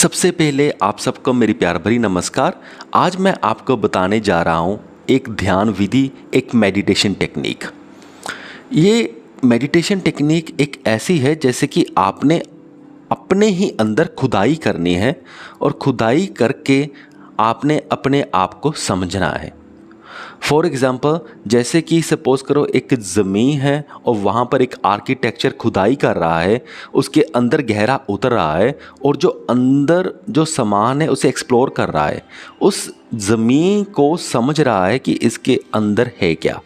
सबसे पहले आप सबको मेरी प्यार भरी नमस्कार। आज मैं आपको बताने जा रहा हूँ एक ध्यान विधि, एक मेडिटेशन टेक्निक। ये मेडिटेशन टेक्निक एक ऐसी है जैसे कि आपने अपने ही अंदर खुदाई करनी है और खुदाई करके आपने अपने आप को समझना है। फॉर एग्ज़ाम्पल, जैसे कि सपोज़ करो एक ज़मीन है और वहाँ पर एक आर्किटेक्चर खुदाई कर रहा है, उसके अंदर गहरा उतर रहा है और जो अंदर जो सामान है उसे एक्सप्लोर कर रहा है, उस ज़मीन को समझ रहा है कि इसके अंदर है क्या।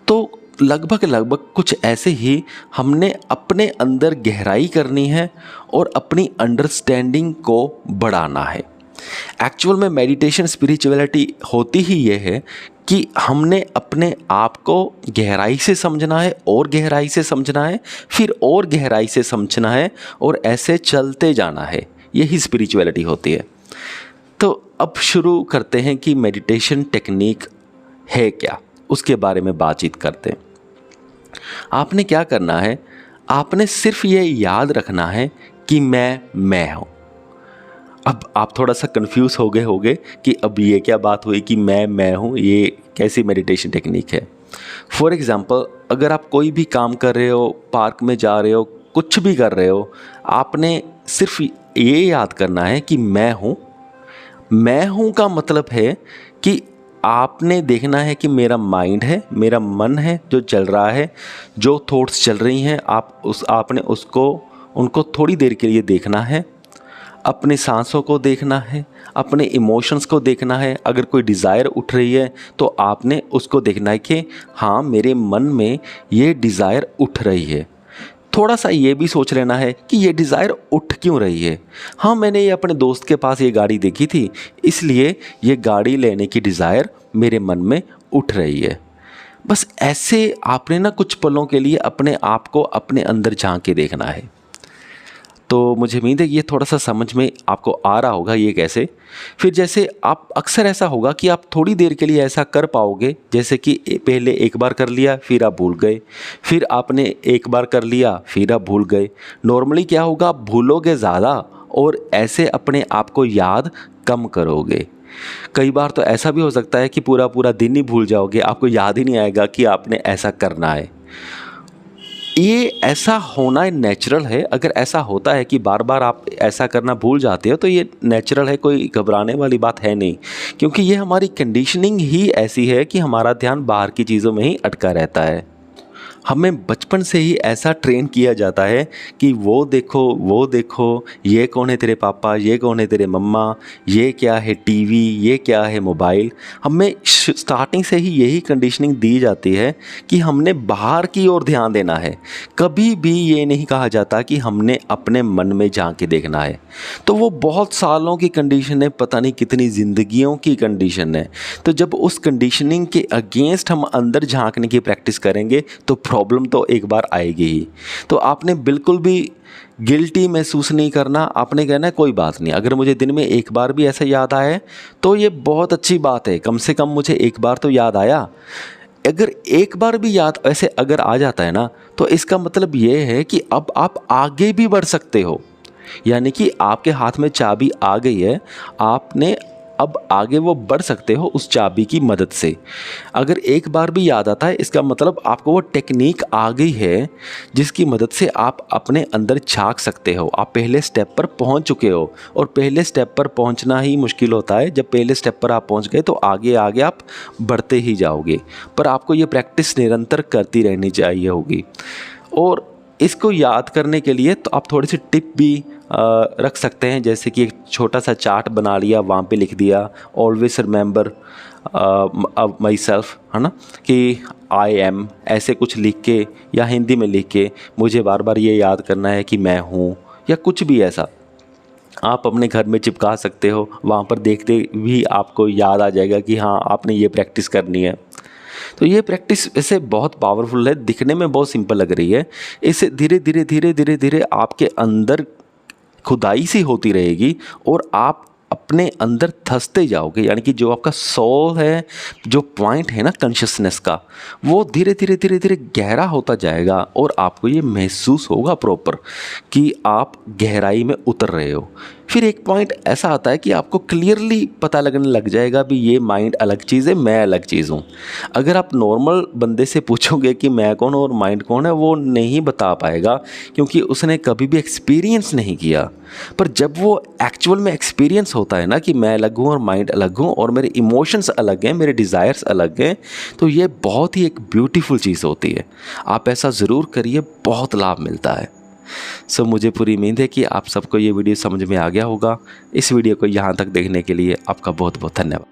तो लगभग कुछ ऐसे ही हमने अपने अंदर गहराई करनी है और अपनी अंडरस्टैंडिंग को बढ़ाना है। एक्चुअल में मेडिटेशन स्पिरिचुअलिटी होती ही ये है कि हमने अपने आप को गहराई से समझना है और गहराई से समझना है, फिर और गहराई से समझना है और ऐसे चलते जाना है। यही स्पिरिचुअलिटी होती है। तो अब शुरू करते हैं कि मेडिटेशन टेक्निक है क्या, उसके बारे में बातचीत करते हैं। आपने क्या करना है, आपने सिर्फ ये याद रखना है कि मैं हूँ। अब आप थोड़ा सा कंफ्यूज हो गए होंगे कि अब ये क्या बात हुई कि मैं हूँ, ये कैसी मेडिटेशन टेक्निक है। फॉर एग्ज़ाम्पल, अगर आप कोई भी काम कर रहे हो, पार्क में जा रहे हो, कुछ भी कर रहे हो, आपने सिर्फ ये याद करना है कि मैं हूँ। मैं हूँ का मतलब है कि आपने देखना है कि मेरा माइंड है, मेरा मन है जो चल रहा है, जो थॉट्स चल रही हैं, आपने उनको थोड़ी देर के लिए देखना है। अपने सांसों को देखना है, अपने इमोशंस को देखना है। अगर कोई डिज़ायर उठ रही है तो आपने उसको देखना है कि हाँ, मेरे मन में ये डिज़ायर उठ रही है। थोड़ा सा ये भी सोच लेना है कि ये डिज़ायर उठ क्यों रही है। हाँ, मैंने ये अपने दोस्त के पास ये गाड़ी देखी थी, इसलिए ये गाड़ी लेने की डिज़ायर मेरे मन में उठ रही है। बस ऐसे आपने ना कुछ पलों के लिए अपने आप को अपने अंदर झांक के देखना है। तो मुझे उम्मीद है ये थोड़ा सा समझ में आपको आ रहा होगा ये कैसे। फिर जैसे आप अक्सर ऐसा होगा कि आप थोड़ी देर के लिए ऐसा कर पाओगे, जैसे कि पहले एक बार कर लिया, फिर आप भूल गए, फिर आपने एक बार कर लिया, फिर आप भूल गए। नॉर्मली क्या होगा, आप भूलोगे ज़्यादा और ऐसे अपने आप को याद कम करोगे। कई बार तो ऐसा भी हो सकता है कि पूरा पूरा दिन ही भूल जाओगे, आपको याद ही नहीं आएगा कि आपने ऐसा करना है। ये ऐसा होना नेचुरल है। अगर ऐसा होता है कि बार बार आप ऐसा करना भूल जाते हो तो ये नेचुरल है, कोई घबराने वाली बात है नहीं, क्योंकि ये हमारी कंडीशनिंग ही ऐसी है कि हमारा ध्यान बाहर की चीज़ों में ही अटका रहता है। हमें बचपन से ही ऐसा ट्रेन किया जाता है कि वो देखो, ये कौन है तेरे पापा, ये कौन है तेरे मम्मा, ये क्या है टीवी, ये क्या है मोबाइल। हमें स्टार्टिंग से ही यही कंडीशनिंग दी जाती है कि हमने बाहर की ओर ध्यान देना है। कभी भी ये नहीं कहा जाता कि हमने अपने मन में झांक के देखना है। तो वो बहुत सालों की कंडीशन है, पता नहीं कितनी ज़िंदगियों की कंडीशन है। तो जब उस कंडीशनिंग के अगेंस्ट हम अंदर झांकने की प्रैक्टिस करेंगे तो प्रॉब्लम तो एक बार आएगी ही। तो आपने बिल्कुल भी गिल्टी महसूस नहीं करना। आपने कहना है कोई बात नहीं, अगर मुझे दिन में एक बार भी ऐसा याद आया है तो ये बहुत अच्छी बात है, कम से कम मुझे एक बार तो याद आया। अगर एक बार भी याद ऐसे अगर आ जाता है ना, तो इसका मतलब ये है कि अब आप आगे भी बढ़ सकते हो, यानी कि आपके हाथ में चाबी आ गई है, आपने अब आगे वो बढ़ सकते हो उस चाबी की मदद से। अगर एक बार भी याद आता है, इसका मतलब आपको वो टेक्निक आ गई है जिसकी मदद से आप अपने अंदर झांक सकते हो। आप पहले स्टेप पर पहुंच चुके हो, और पहले स्टेप पर पहुंचना ही मुश्किल होता है। जब पहले स्टेप पर आप पहुंच गए तो आगे आगे आप बढ़ते ही जाओगे, पर आपको ये प्रैक्टिस निरंतर करती रहनी चाहिए होगी। और इसको याद करने के लिए तो आप थोड़ी सी टिप भी रख सकते हैं, जैसे कि एक छोटा सा चार्ट बना लिया, वहाँ पे लिख दिया ऑलवेज रिमेंबर माई सेल्फ, है ना, कि आई एम, ऐसे कुछ लिख के या हिंदी में लिख के मुझे बार बार ये याद करना है कि मैं हूँ, या कुछ भी ऐसा आप अपने घर में चिपका सकते हो। वहाँ पर देखते भी आपको याद आ जाएगा कि हाँ, आपने ये प्रैक्टिस करनी है। तो ये प्रैक्टिस ऐसे बहुत पावरफुल है, दिखने में बहुत सिंपल लग रही है। इससे धीरे धीरे आपके अंदर खुदाई सी होती रहेगी और आप अपने अंदर धंसते जाओगे, यानी कि जो आपका सोल है, जो पॉइंट है ना कॉन्शियसनेस का, वो धीरे धीरे गहरा होता जाएगा और आपको ये महसूस होगा प्रॉपर कि आप गहराई में उतर रहे हो। फिर एक पॉइंट ऐसा आता है कि आपको क्लियरली पता लगने लग जाएगा भी ये माइंड अलग चीज़ है, मैं अलग चीज़ हूँ। अगर आप नॉर्मल बंदे से पूछोगे कि मैं कौन हूँ और माइंड कौन है, वो नहीं बता पाएगा क्योंकि उसने कभी भी एक्सपीरियंस नहीं किया। पर जब वो एक्चुअल में एक्सपीरियंस होता है ना कि मैं अलग हूँ और माइंड अलग हूँ और मेरे इमोशंस अलग हैं, मेरे डिज़ायर्स अलग हैं, तो ये बहुत ही एक ब्यूटीफुल चीज़ होती है। आप ऐसा ज़रूर करिए, बहुत लाभ मिलता है। सो मुझे पूरी उम्मीद है कि आप सबको ये वीडियो समझ में आ गया होगा। इस वीडियो को यहाँ तक देखने के लिए आपका बहुत बहुत धन्यवाद।